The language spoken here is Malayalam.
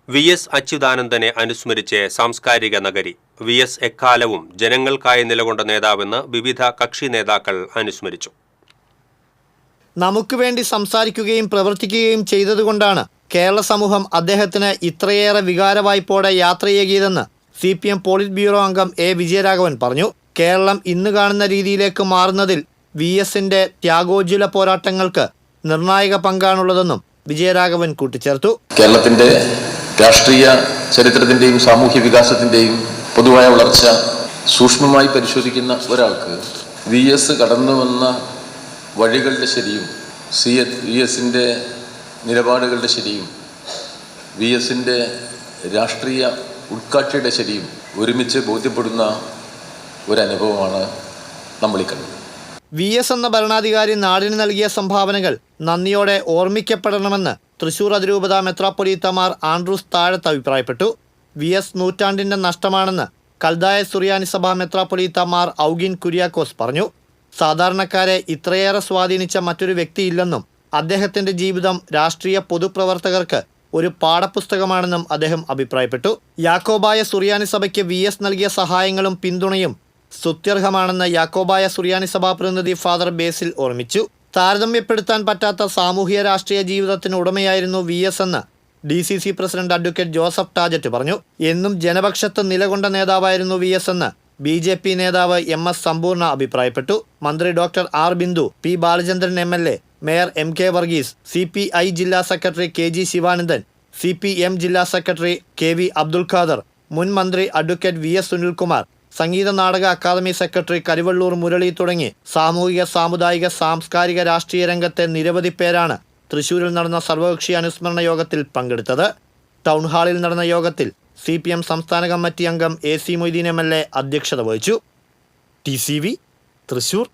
VS അച്യുതാനന്ദനെ അനുസ്മരിച്ച് സാംസ്കാരിക നഗരി. VS എക്കാലവും ജനങ്ങൾക്കായി നിലകൊണ്ട നേതാവെന്ന് വിവിധ കക്ഷി നേതാക്കൾ അനുസ്മരിച്ചു. നമുക്ക് വേണ്ടി സംസാരിക്കുകയും പ്രവർത്തിക്കുകയും ചെയ്തതുകൊണ്ടാണ് കേരള സമൂഹം അദ്ദേഹത്തിന് ഇത്രയേറെ വികാരവായ്പോടെ യാത്രയേകിയതെന്ന് CPM പോളിറ്റ് ബ്യൂറോ അംഗം A. വിജയരാഘവൻ പറഞ്ഞു. കേരളം ഇന്ന് കാണുന്ന രീതിയിലേക്ക് മാറുന്നതിൽ VSന്റെ ത്യാഗോജ്വല പോരാട്ടങ്ങൾക്ക് നിർണായക പങ്കാണുള്ളതെന്നും വിജയരാഘവൻ കൂട്ടിച്ചേർത്തു. കേരളത്തിന്റെ രാഷ്ട്രീയ ചരിത്രത്തിന്റെയും സാമൂഹ്യ വികാസത്തിന്റെയും പൊതുവായ വളർച്ച സൂക്ഷ്മമായി പരിശോധിക്കുന്ന ഒരാൾക്ക് VS കടന്നു വന്ന വഴികളുടെ ശരിയും VSന്റെ നിലപാടുകളുടെ ശരിയും VSന്റെ രാഷ്ട്രീയ ഉൾക്കാഴ്ചയുടെ ശരിയും ഒരുമിച്ച് ബോധ്യപ്പെടുന്ന ഒരനുഭവമാണ് നമ്മൾ ഈ കണ്ടത്. VS എന്ന ഭരണാധികാരി നാടിന് നൽകിയ സംഭാവനകൾ നന്ദിയോടെ ഓർമ്മിക്കപ്പെടണമെന്ന് തൃശൂർ അതിരൂപത മെത്രാപ്പൊലീത്തമാർ ആൻഡ്രൂസ് താഴത്ത് അഭിപ്രായപ്പെട്ടു. VS നൂറ്റാണ്ടിന്റെ നഷ്ടമാണെന്ന് കൽദായ സുറിയാനി സഭ മെത്രാപ്പൊലീത്തമാർ ഔഗിൻ കുര്യാക്കോസ് പറഞ്ഞു. സാധാരണക്കാരെ ഇത്രയേറെ സ്വാധീനിച്ച മറ്റൊരു വ്യക്തിയില്ലെന്നും അദ്ദേഹത്തിന്റെ ജീവിതം രാഷ്ട്രീയ പൊതുപ്രവർത്തകർക്ക് ഒരു പാഠപുസ്തകമാണെന്നും അദ്ദേഹം അഭിപ്രായപ്പെട്ടു. യാക്കോബായ സുറിയാനി സഭയ്ക്ക് VS നൽകിയ സഹായങ്ങളും പിന്തുണയും സ്തുത്യർഹമാണെന്ന് യാക്കോബായ സുറിയാനി സഭാ പ്രതിനിധി ഫാദർ ബേസിൽ ഓർമ്മിച്ചു. താരതമ്യപ്പെടുത്താൻ പറ്റാത്ത സാമൂഹിക രാഷ്ട്രീയ ജീവിതത്തിന് ഉടമയായിരുന്നു VS എന്ന് DCC പ്രസിഡന്റ് അഡ്വക്കേറ്റ് ജോസഫ് ടാജറ്റ് പറഞ്ഞു. എന്നും ജനപക്ഷത്ത് നിലകൊണ്ട നേതാവായിരുന്നു VS എന്ന് BJP നേതാവ് MS സമ്പൂർണ്ണ അഭിപ്രായപ്പെട്ടു. മന്ത്രി doctor R. Bindu, P. Balachandran MLA, mayor MK Varghese, CPI ജില്ലാ സെക്രട്ടറി KG ശിവാനന്ദൻ, CPM ജില്ലാ സെക്രട്ടറി KV അബ്ദുൽ ഖാദർ, മുൻ മന്ത്രി advocate VS Sunilkumar, Sangeetha Nataka academy secretary Karivellur Murali തുടങ്ങി സാമൂഹിക, സാമുദായിക, സാംസ്കാരിക, രാഷ്ട്രീയ രംഗത്തെ നിരവധി പേരാണ് തൃശൂരിൽ നടന്ന സർവകക്ഷി അനുസ്മരണ യോഗത്തിൽ പങ്കെടുത്തത്. ടൗൺ ഹാളിൽ നടന്ന യോഗത്തിൽ CPM സംസ്ഥാന കമ്മിറ്റി അംഗം AC മൊയ്തീൻ MLA അധ്യക്ഷത വഹിച്ചു. TCV തൃശൂർ.